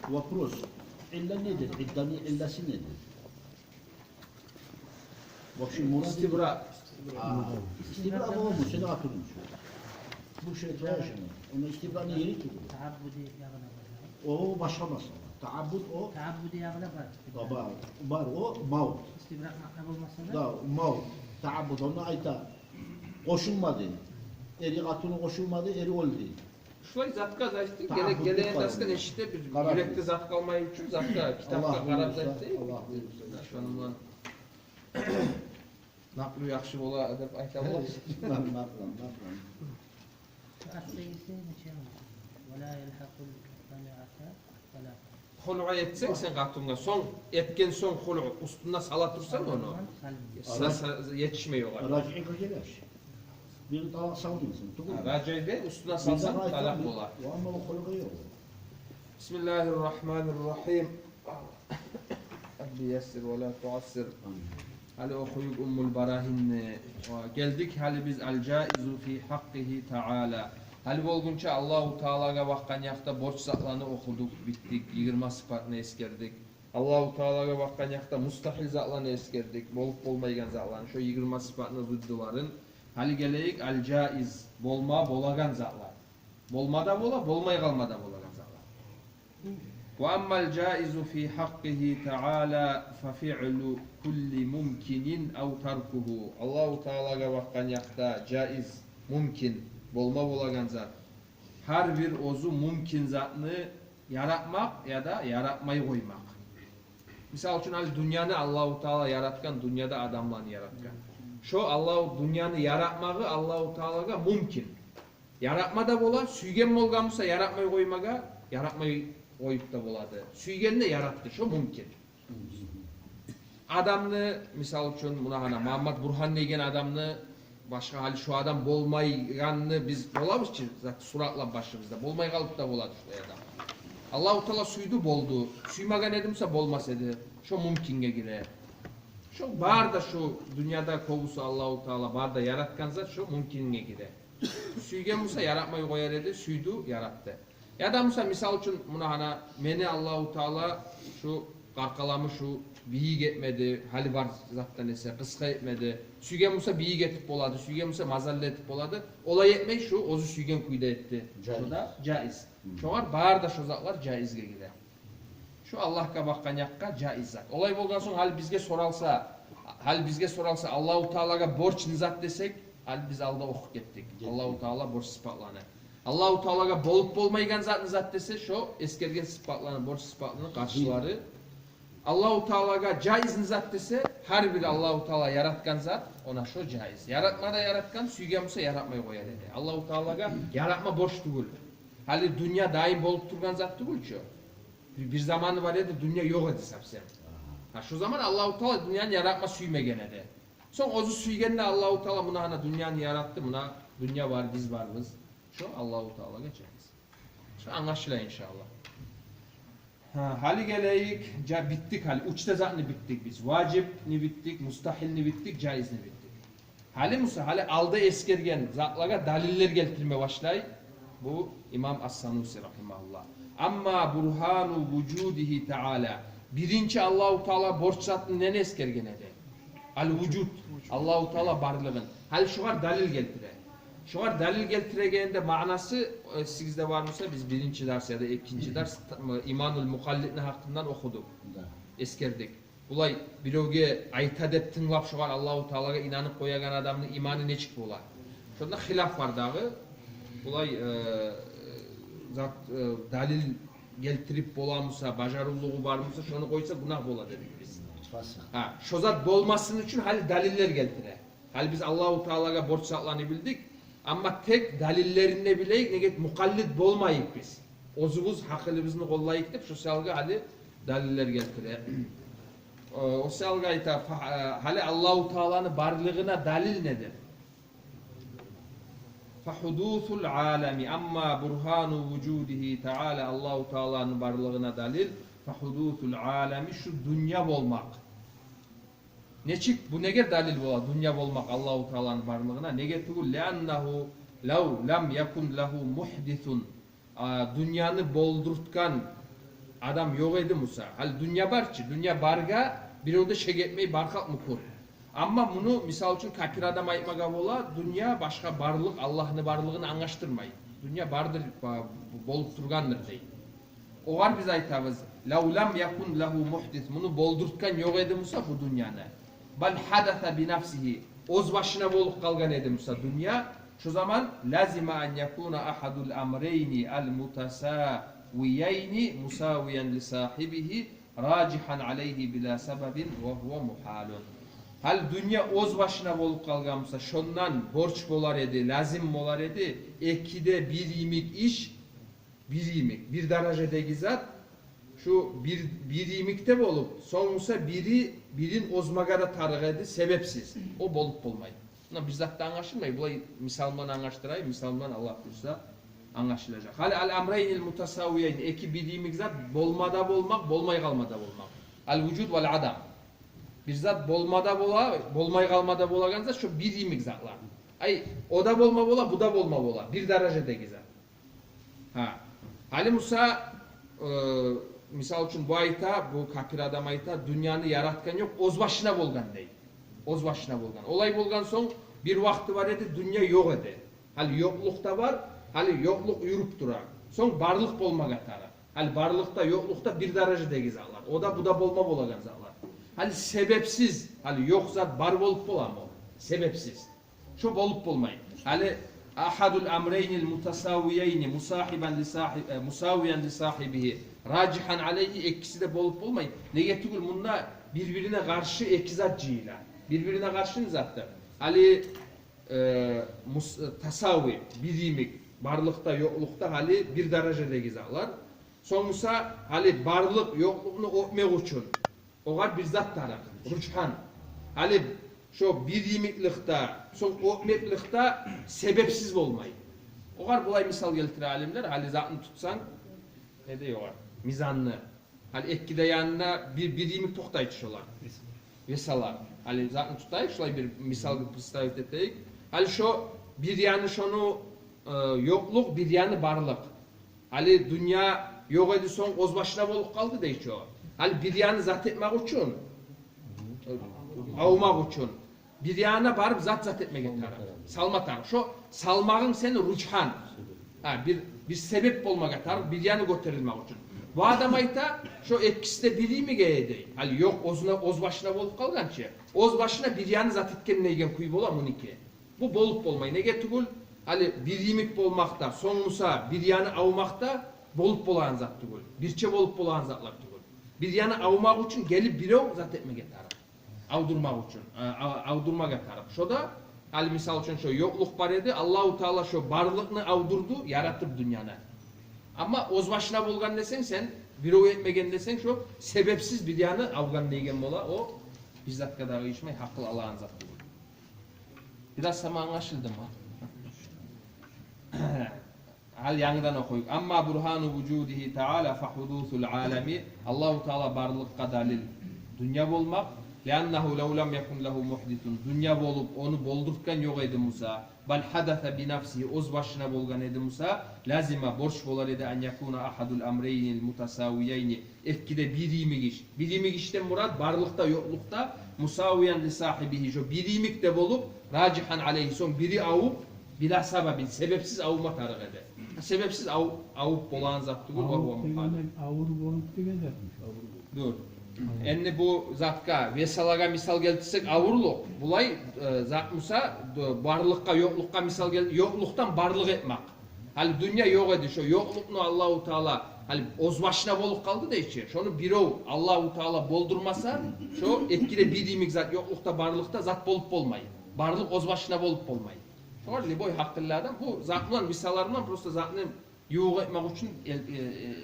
Вопрос. İlla nedir? İddanın illası nedir? Bak şimdi Murat İstibra. İstibra bu olmuş. Seni atılmış. Bu şey yaşanır. Onun istibranın yeri ki bu. Taabbudi yağına var. O başka masala. Taabbud o. Taabbudi yağına var. Var o maut. İstibrak maklab olmasa da. Da maut. Taabbud ona ayta. Koşulmadı. Eri atını koşulmadı, eri oldu. Şulay zatka zaştı. Taabbudi Geleğin var. daskan eşitte bir Karar yürekte buyursun. zatka olmayı için zatka kitapta Allah karar buyursa, zaştı. Allah buyursa. Şununla naklu yaxşı ola dep ayta bolar. Naklan. Aslayısı ne şey olmuş. Ve la yelhaqul tali'ata ve la. Hulu'a etsek sen katunga son etken son hulu üstüne sala tursan onu. Yetişmiyor. Raci'e geleş. Bir talak savunmasın. Racayde üstüne salsan talak olar. Ama o kolu yok. Bismillahirrahmanirrahim. Rabbi yessir ve la tuassir. Hali okuyup Ummul Barahin'ne geldik hali biz el-caizu fi hakkihi ta'ala. Hali olgunca Allahu Teala'ga bakkan yakta borç zatlarını okuduk, bittik, 20 sıfatını eskerdik. Allahu Teala'ga bakkan yakta mustahil zatlarını eskerdik, bolup bolmaygan zatlarını, şu 20 sıfatını zıddıların. Hali geleyik el-caiz, bolma, bolagan zatlar. Bolmada bola, bolmay kalmada bolagan zatlar. Ve ammal caizu fi hakkihi ta'ala fa fi'lu kulli mumkinin ev tarkuhu. Allahu Teala'ga bakkan yakta caiz, mumkin, bolma bolagan zat. Her bir ozu mumkin zatını yaratmak ya da yaratmayı koymak. Misal için dünyanı Allahu Teala yaratkan, dünyada adamlarını yaratkan. Şu Allahu dünyanı yaratmağı Allahu Teala'ga mumkin. Yaratmada bola, süygen bolgan bolsa yaratmayı koymaga, yaratmayı koyup da boladı. Süygenini de yarattı, şu mumkin. Adamını misal için buna hana Muhammed Burhan degen adamını başka hali şu adam bolmayganını biz bolamız ki zaten suratla başımızda bolmay kalıp da boladı şu adam. Allahu Teala suydu boldu. Suymagan edimse bolmaz edi. Şu mumkinge gire. Şu bar da şu dünyada kovusu Allahu Teala bar da yaratkan zat şu mumkinge gire. Süygen olsa yaratmayı koyar edi. Suydu yarattı. Ya da misal için buna hana meni Allahu Teala şu karkalamı şu biyik etmedi, hali var zattan ise kıska etmedi. Süygen olsa biyik etip boladı, süygen olsa mazalle etip boladı. Olay etmeyi şu ozu süygen kuyda etti. Şu da caiz. Şu var bağır da şu zatlar caizge gider. Şu Allah'a bakkan yakka caiz zat. Olay bolgan son hal bizge soralsa Allahu Teala'ga borç nizat desek hal biz alda okuk gittik. Allahu Teala borç sıfatlanır. Allahu Teala'ga bolup bolmaygan zat nizat dese şu eskergen sıfatlanır, borç sıfatlanır karşıları. Allahu Teala'ga caiz nizat dese her bir Allahu Teala yaratkan zat ona şu caiz. Yaratmada yaratkan süygemse yaratmayı koyar dedi. Allahu Teala'ga yaratma boş değil. Hali dünya daim bolup turgan zat değil şu. Bir zamanı var edi dünya yok edi sapsem. Ha şu zaman Allahu Teala dünyanın yaratma süymegen edi. Son ozu süygenle Allahu Teala buna hani dünyanı yarattı buna dünya var biz varız. Şu Allahu Teala'ga caiz. Şu anlaşılıyor inşallah. Hali geleyik, bittik hali. Uçta zatını bittik biz. Vacip ni bittik, mustahil ni bittik, caiz ni bittik. Hali aldı eskergen zatlara daliller getirmeye başlay. Bu İmam As-Sanusi rahimahullah. Amma burhanu vücudihi teala. Birinci Allahu Teala borç zatını ne eskergen ede? Al vücud. Allahu Teala barlığın. Hali şu var dalil getire. Şu var dalil getiregende manası sizde var mıysa biz birinci ders ya da ikinci ders İmanul Mukallid'in hakkından okuduk. Eskerdik. Bulay birovge ayta dep tınlap şu var Allahu Teala'ga inanıp koyagan adamın imanı ne çıktı olar. Şunda hilaf var dağı. Bulay dalil geltirip bolamısa, bajarulluğu var mıysa şunu koysa günah bola dedik biz. Ha, şu zat bolmasının için hali daliller geltire. Hali biz Allahu Teala'ga borç satlanı bildik. Ama tek dalillerinde bileyik ne get mukallid bolmayık biz. Ozumuz hakılımızını kollayık dep şu salga hali daliller getire. O salga ita hali Allahu Teala'nın varlığına dalil nedir? Fahudusul alemi amma burhanu vücudihi Teala Allahu Teala'nın varlığına dalil fahudusul alemi şu dünya olmak. Ne çık bu neger dalil bola dünya olmak Allahu Teala'nın varlığına ne getugul leannahu law lam yakun lahu muhdisun dünyanı boldurtkan adam yok edi Musa. Hal dünya barçı, dünya barga bir orada şek etmeyi barkak mı kur? Ama bunu misal için kafir adam aytmaga bola, dünya başka barlık, Allah'ın barlığını anlaştırmayı. Dünya bardır, bolup turgandır deyip. Oğar biz aytabız, لَوْ لَمْ يَكُنْ لَهُ muhdis. Bunu boldurtkan yok edi Musa bu dünyana. Bal hadatha bi nafsihi. Oz başına bolup kalgan edi Musa dünya. Şu zaman lazima an yakuna ahadul amreyni al mutasawiyeyni musawiyen li sahibihi racihan aleyhi bila sebebin ve huve muhalun. Hal dünya oz başına bolup kalgan Musa şondan borç bolar edi, lazim bolar edi. Ekide bir imik iş, bir imik, bir derecedeki zat şu bir imikte bolup son Musa birin ozmagara tarık edi sebepsiz. O bolup bolmaydı. Buna bizzat da anlaşılmayı. Bulay misalman anlaştırayım. Misalman Allah buyursa anlaşılacak. Hal al amreynil mutasaviyeyn. Eki bildiğimiz zat bolmada bolmak, bolmay kalmada bolmak. Al vücud vel adam. Bir zat bolmada bola, bolmay kalmada bolagan zat şu bildiğimiz zatlar. Ay o da bolma bola, bu da bolma bola. Bir derecedeki zat. Ha. Ali Musa misal için bu ayta, bu kafir adam ayta dünyanı yaratkan yok, oz başına bolgan değil. Oz başına bolgan. Olay bolgan son bir vakti var edi, dünya yok edi. Hali yoklukta var, hali yokluk yürüp durar. Son barlık bolmaga tara. Hali barlıkta, yoklukta bir derecedeki zatlar. O da bu da bolma bolagan zatlar. Hali sebepsiz, hali yok zat bar bolup bolam o. Sebepsiz. Şu bolup bolmayın. Hali ahadul amreynil mutasaviyeyni musaviyen li sahibihi racihan aleyhi ikisi de bolup bolmayın. Nege tugul bunda birbirine karşı ekizat cihila. Birbirine karşı zattır. Ali tasavi, birimik, barlıkta, yoklukta hali bir derecedeki zatlar. Sonrası hali barlık, yokluğunu öpmek için. Oğar bir zat taraf, ruçhan. Hali şu birimiklikte, son öpmeklikte sebepsiz olmayı. Oğar bulay misal geltir alimler, hali zatını tutsan, ne diyor oğar? Mizanlı. Hali ekkide yanına bir birimik toktayıcı olar. Vesalar. Hali zaten tutayık, şöyle bir misal представить eteyik. Hali şu bir yanı şunu yokluk, bir yanı barlık. Hali dünya yok edi son oz başına bolup kaldı da hiç o. Hali bir yanı zat etmek için, avmak için. Bir yana barıp zat etmek taraf. Salma taraf. Şu salmağın seni ruçhan. Ha, bir sebep olmak taraf, bir yanı götürülmek için. Bu adam ayta şu etkisi de biri mi geldi? Hali yok oz başına bolup kalgan şey. Oz başına bir yanı zat etken neygen kuyu bola muniki. Bu bolup bolmayı ne getugul? Hali bir yimik bolmakta, son Musa bir yanı avmakta bolup bolan zat tugul. Birçe bolup bolan zatlar tugul. Bir yanı avmak için gelip biri zat etmek taraf. Avdurmak için, avdurmak taraf. Şu da hali misal için şu yokluk var edi. Allahu Teala şu barlıkını avdurdu, yarattı dünyanı. Ama oz başına bolgan desen sen, bir o etmegen desen şu sebepsiz bir yanı avgan degen bola o bizzat kadar işmey haklı Allah'ın zatı. Biraz sama anlaşıldı mı? Hal yanıdan okuyuk. Amma burhanu vücudihi Teala fahudusul alemi. Allahu Teala barlıkka dalil dünya bolmak. Leannahu lev lem yekun lehu muhditun. Dünya bolup onu boldurtkan yok edi Musa. Bal hadatha bi nafsihi oz başına bolgan edi Musa. Lazima borç bolar edi an yakuna ahadul amreynil mutasaviyeyni. Ekkide birimi iş. Birimi işten murad barlıkta yoklukta musaviyen li sahibihi. Şu birimik de bolup racihan aleyhi son biri avup bila sebebin sebepsiz avuma tarık edi. Sebepsiz avup bolan zat tugul ve huve muhal. Avur bolup degen zatmış. Dur. Enne bu zatka vesalaga misal geltirsek avurluk. Bulay zat Musa barlıkka yoklukka misal geldi. Yokluktan barlık etmek. Hali dünya yok edi şu yokluknu Allahu Teala hali oz başına bolup kaldı da içi. Şunu birov Allahu Teala boldurmasa şu etkide bildiğimiz zat yoklukta barlıkta zat bolup bolmayı. Barlık oz başına bolup bolmayı. Şöyle boy hakkılardan bu zatların misallarından prosta zatını yuğ etmek için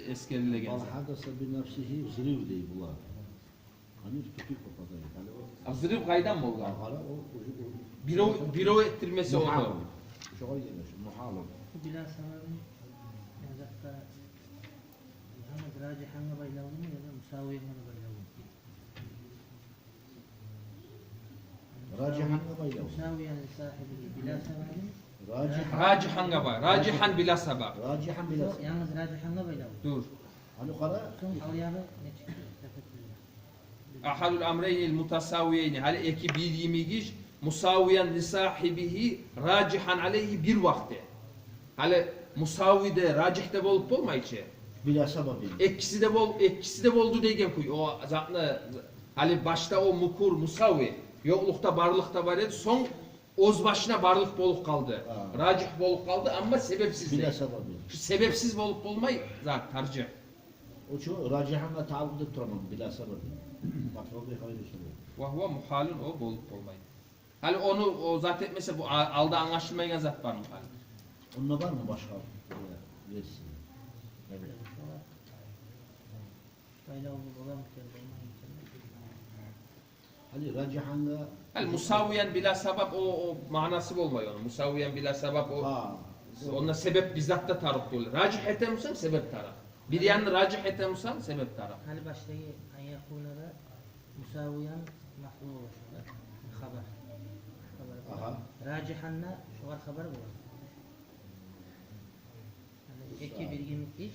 eskerilen zat. Hadasa bi nefsihi ziriv dey bular. Hani tutup kapadı. Yani o Azrif kaydan mı oldu? hala o Biro ettirmesi oldu. Şöyle demiş, muhalım. Bila sebebin yazakta Muhammed racihanla baylavunu mu ya da musaviyenle baylavunu? Racihanla baylav. Musaviyen sahibi bila sebebin Racihan gaba. Racihan bila sebep. Racihan bila. yalnız racihanla baylavunu. Dur. Hani kara Son alyağı ne çıktı? Tefekkürle. Ahadul amreynil mutasavviyeyni. Hali eki bir yemigiş musaviyen li sahibihi racihan aleyhi bir vakti. Hali musavvide, racihde bolup olmayıcı. bila sebebi. Ekkisi de boldu degen kuy. O zatlı hali başta o mukur musavvi yoklukta barlıkta var edi. Son oz başına barlık bolup kaldı. Ha. Racih bolup kaldı ama sebepsiz Bila değil. sebebi. Şu sebepsiz bolup olmay zat tarcih. O şu racihanla taalluk ettiramam bila sebebi. Bak o bir hayır söylüyor. Ve huve muhalun o bolup olmay. Hali onu o zat etmese bu alda anlaşılmayan zat var mı hali? Onda var mı başka birisi? Evet. Böyle olan bir kere Hani racihanla Hali musaviyen bila sebep o manası olmay onun. Musaviyen bila sebep o ha. onunla sebep bizzat da tarif olur. Racih etemsen sebep taraf. Bir yanını racih etemsen sebep taraf. Hani baştaki ayyakunada musaviyan mahlu oluşuyor. Haber. Aha. Racihanna şu var haber bu. Yani iki bilginlik iş.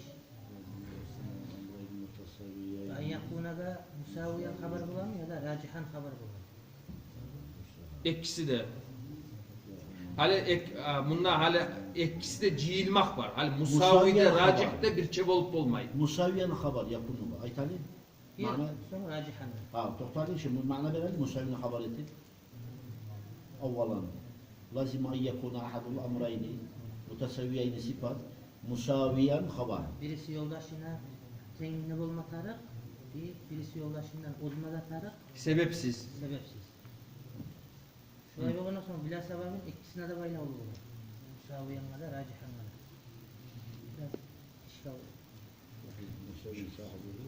Ayyakunada musaviyan haber bulan ya da racihan haber bulan. İkisi de. Hali bunlar hali ikisi de cihilmak var. Hali musavide, Musaviyen racihde bir çeb olup olmayı. Musaviyen haber yakunu. Aytali. Bir Mana sonra racihanna. ha toktali şimdi mana verelim musaviyen haber etti. Avvalan lazım en yekuna ahadul amrayni mutasavviyeyni sifat musaviyen haber. Birisi yoldaşına zengin olma tarık, birisi yoldaşından uzmada tarık, Sebepsiz. sebepsiz. Şöyle ondan sonra bila sebebin ikisine de bayla olur. Musaviyanla da racihanla da. Biraz işgal olur. Musaviyen sahibi.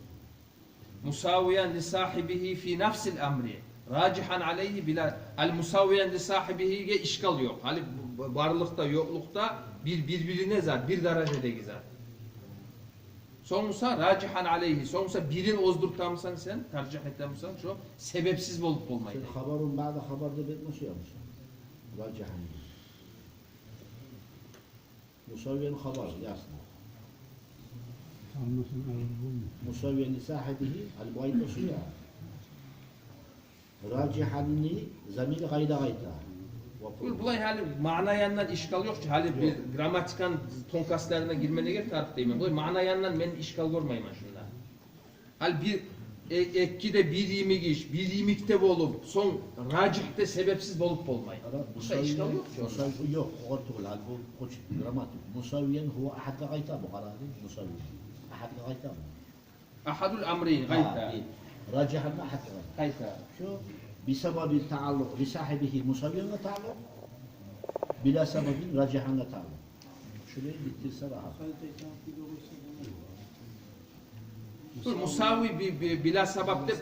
Musaviyen li sahibihi fi nafsil amri. Racihan aleyhi bila al musaviyen li sahibihi'ye işgal yok. Hali varlıkta yoklukta birbirine zat bir derecede gizar. Sonsa racihan aleyhi. Sonsa birin ozdurtamsan sen tercih etemsen şu sebepsiz bolup olmayı. Sen haberun bazı haberde bekmesi yapmış. Racihan. Musaviyen haber yazsın. Almasın alır bulmuyor. Musaviyen li sahibihi al bu ayet nasıl ya? Racihanni zamiri gayda gayda. Bulay hali mana yandan işgal yok ki hali bir gramatikan tonkaslarına girmene gerek tarif deyim. Bulay mana yandan ben işgal görmeyim şunda. Hal bir ekkide bir yemik iş, bir yemikte bolup son racihte sebepsiz bolup olmayı. Bu işgal yok ki onda. Musaviyen yok. Ortul hal bu koç dramatik. Musaviyen huwa ahad gayta bu kararı. Musaviyen. Ahad gayta bu. Ahadul amreyn gayta. Racihanna ahad gayta. Gayta. Şu بسبب التعلق لصاحبه مساويا تعلق بلا سبب راجحا تعلق شنو الاتصال Musavi bila sebepte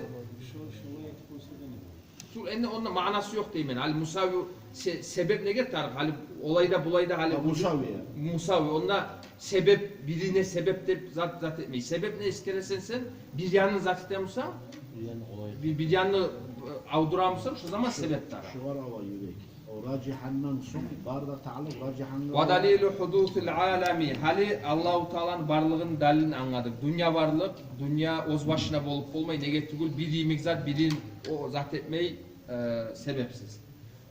Sul ende onun manası yok diyeyim yani. Hali musavi sebep ne gerek tarif? Hali olayda bulayda hali musavi. Onda sebep birine sebep de zat etmeyi. Sebep ne iskelesen sen bir yanını zat etemiyorsan bir yanını avduramıyorsan şu zaman sebep taraf. Şu var hava yürek. O racihandan son barda ta'alluq racihandan. Ve dalilu hudusul alemi. Hali Allahu Teala'nın varlığının dalilini anladık. Dünya varlık, dünya öz başına bolup olmayı negetigül bir yemik zat birin o zat etmeyi sebepsiz.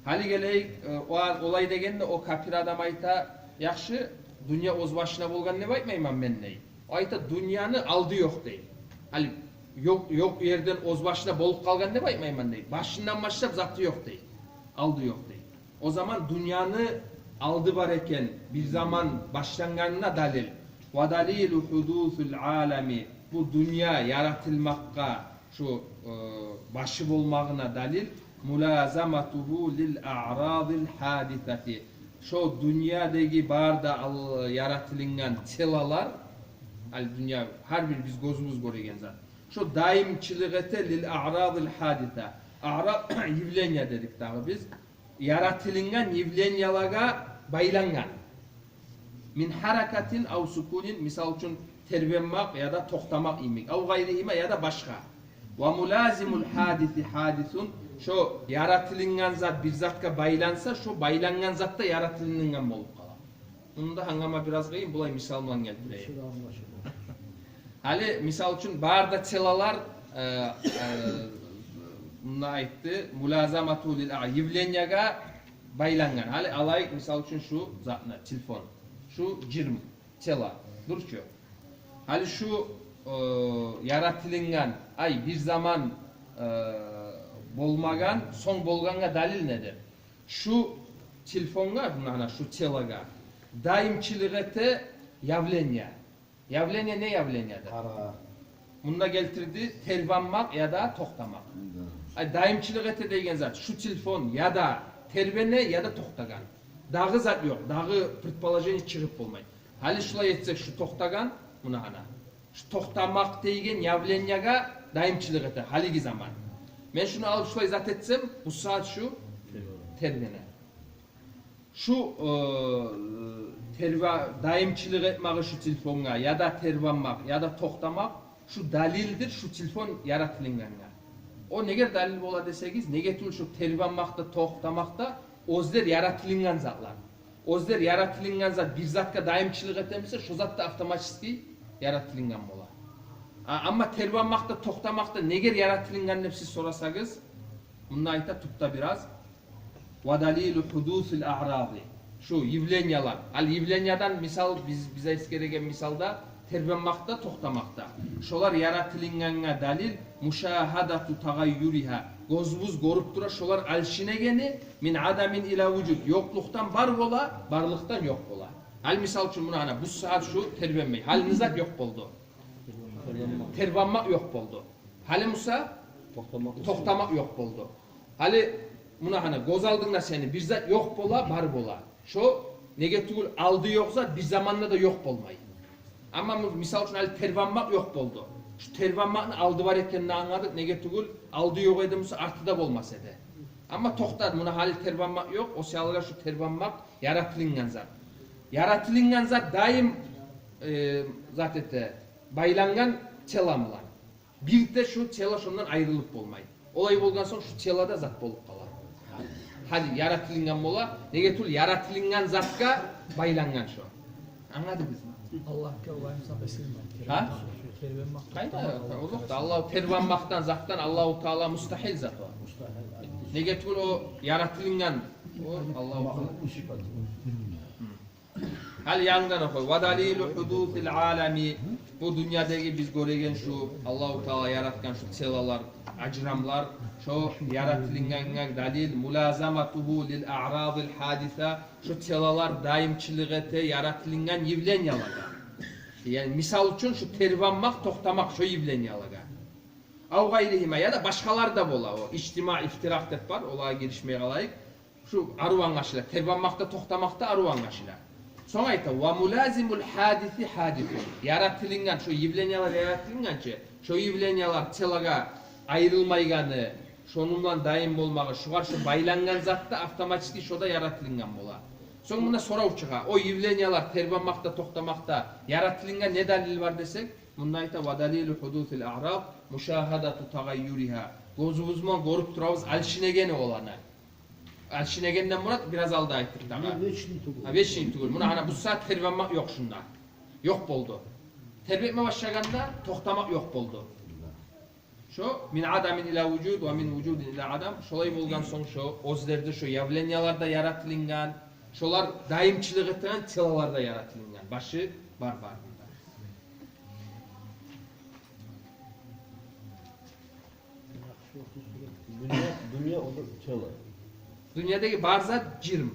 Hali geleyik o olay degende o kafir adam ayta yaxşı dünya öz başına bolgan ne baytmayman men ney. Ayta dünyanı aldı yok değil. Hali yok yerden öz başına bolup kalgan ne baytmayman değil. Başından başlap zatı yok değil. Aldı yok değil. O zaman dünyanı aldı var eken bir zaman başlanganına dalil. Ve dalilu hudusul alemi. Bu dünya yaratılmakka şu başı bulmağına dalil. Mulazamatuhu lil a'radil hadisati. Şu dünyadaki barda yaratılıngan tilalar dünya her bir biz gözümüz göregen zat. Şu daimçiligete lil a'radil hadisa. A'rad yivlenya dedik dağı biz. Yaratılıngan yivlenyalarga baylangan. Min harakatin av sukunin misal üçün terbenmek ya da toxtamak imek. Av gayrihime ya da başka. Ve mulazimul hadisi hadisun. Şu yaratılıngan zat bir zatka baylansa şu baylangan zat da yaratılıngan bolup kalar. Bunu da hangama biraz kıyım bulay misalman geldireyim. Hali misal üçün barda çelalar buna aytdı. Mulazamatu lil yivlenyaga baylangan. Hali alayık misal üçün şu zatna telefon. Şu cirm çela. Durçu. Hali şu yaratılingan ay bir zaman bolmagan, son bolganga dalil nedir? Şu telefonga, şu çelaga daimçiligete yavlenya. Yavlenya ne yavlenyadır? Para. Bunda getirdi tervanmak ya da toxtamak. Ay daimçiligete degen zat şu telefon ya da tervene ya da toxtagan. Dağı zat yok. Dağı предположение çıkıp bolmaydı. Hali şulay etsek şu toxtagan buna ana. Şu toxtamak degen yavlenyaga daimçiligete haligi zaman. Men şunu alıp şulay zat etsem bu saat şu tervene. Şu daimçilik etmegi şu telefonga ya da tervanmak ya da toxtamak şu dalildir şu telefon yaratılinganga. O neger dalil bola desegiz, negetul şu tervanmakta, toxtamakta ozler yaratılingan zatlar. Ozler yaratılingan zat bir zatka daimçilik etemse şu zat da avtomatik yaratılingan bola. Ama tervanmakta, toxtamakta neger yaratılingan dep siz sorasanız, bunda ayta tupta biraz ve dalilu hudusil a'radi. Şu yivlenyalar. Al yivlenyadan misal bize eskeregen misalda tervanmakta, toxtamakta. Şolar yaratılinganga dalil muşahadatu tagayyuriha. Gözümüz görüp dura şolar alşinegeni min adamin ila vücud. Yokluktan var bola, barlıktan yok bola. Al misal için buna ana bu saat şu tervanmay. Hal nizat yok boldu. Tervanmak yok boldu. Hali Musa toxtamak yok boldu. Hali buna hani göz aldığında seni bir zat yok bola, bar bola. Şu negatif aldı yoksa bir zamanla da yok bolmayı. Ama misal için hali tervanmak yok boldu. Şu tervanmakın aldı var etkenini anladık. Negatif aldı yok edimse artıda bolmasa ede. Ama toxtadı buna hali tervanmak yok. O siyahlara şu tervanmak yaratılıngan zat. Yaratılıngan zat daim zat ete baylangan çelamlar. Bir de şu çela şundan ayrılıp bolmayı. Olay bolgan soň şu çelada zat bolup kalar. Hadi yaratılıngan bola, negatul yaratılıngan zatka baylangan şu. Anladınız mı? Allah kavgayım sapesirmez. Ha? Tervanmak. Kayda o da Allah tervanmaktan zattan Allahu Teala mustahil zat o. Negatul o yaratılıngan o Allahu Teala. Hal yandan koy. Ve dalilu hudusil alemi. Bu dünyadaki biz göregen şu Allahu Teala yaratgan şu çelalar, ajramlar, şu yaratılıngan dalil mulazamatuhu lil a'radil hadisa. Şu çelalar daimçiligete yaratılıngan yivlenyalarga. Yani misal üçün şu tervanmak, toxtamak şu yivlenyalaga. Av gayrihime ya da başkalar da bola o içtima iftirak dep var. Olaya girişmeye kalayık. Şu arıvan aşılar, tervanmakta, toxtamakta arıvan aşılar. Sonra ayta ve mulazimul hadisi hadithun. Yaratılıngan şu yivlenyalar yaratılıngan ki şu yivlenyalar çelaga ayrılmayganı, şonundan daim bolmağı, şugar şu baylangan zatta avtomatik şoda yaratılıngan bola. Soň buna soraw çıga. O yivlenyalar tervanmakta, toxtamakta yaratılıngan ne dalil var desek, bunda ayta ve dalilu hudusil a'rab muşahadatu tagayyuriha. Gözümüzden görüp turabız alşinegeni olana. Alşinegenden murat biraz aldı ayttık da. Veçni tugul. Buna ana bu saat tervanmak yok şunda. Yok boldu. Tervetme başlaganda toxtamak yok boldu. Şu min adamin ila vücud ve min vücudin ila adam. Şolay bolgan soň şu ozlerde şu yavlenyalarda yaratılıngan, şolar daimçilik eten çelalarda yaratılıngan. Başı var bunda. Dünya o da çela. Dünyadaki barzat cirm.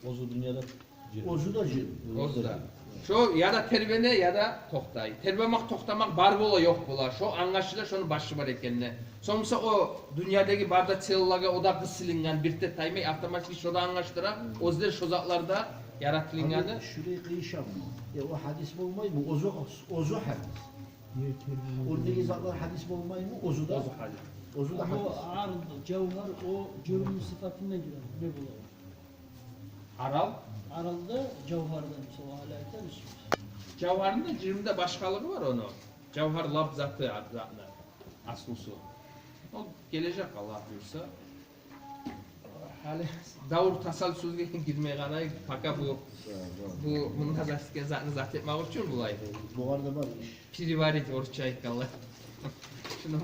Ozu dünyada ozu da cin. Ozu da. Şu ya da tervene ya da toxtay. Tervemek, toxtamak bar bola yok bola. Şu anlaşılır şonu başı var ekenine. Sonuçta o dünyadaki barda çelalarga o da kısılıngan bir de taymay avtomatik şoda anlaştıra. Ozlar şozaklarda yaratılınganı. Şuraya kıyışam. O hadis olmay mı? Ozu hadis. Niye terbiye? Oradaki zatlar hadis olmay mı? Ozu da. Ozu hadis. Ozu da O hadis. arz, cevher, o cevherin sıfatına girer. Ne bulalım? Aral. Aralda cevherden mesela alayta mısınız? Cevharında cirmde başkalığı var onu. Cevher lab zatı aslısı. O gelecek Allah buyursa. Hali davur tasal sözge girmeye kanay paka bu bunda zat etmek için bulay. Bu arada var iş. Piri var idi oruç ayıkalı. Şunu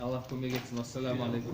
Allah koymak etsin. Assalamu alaikum.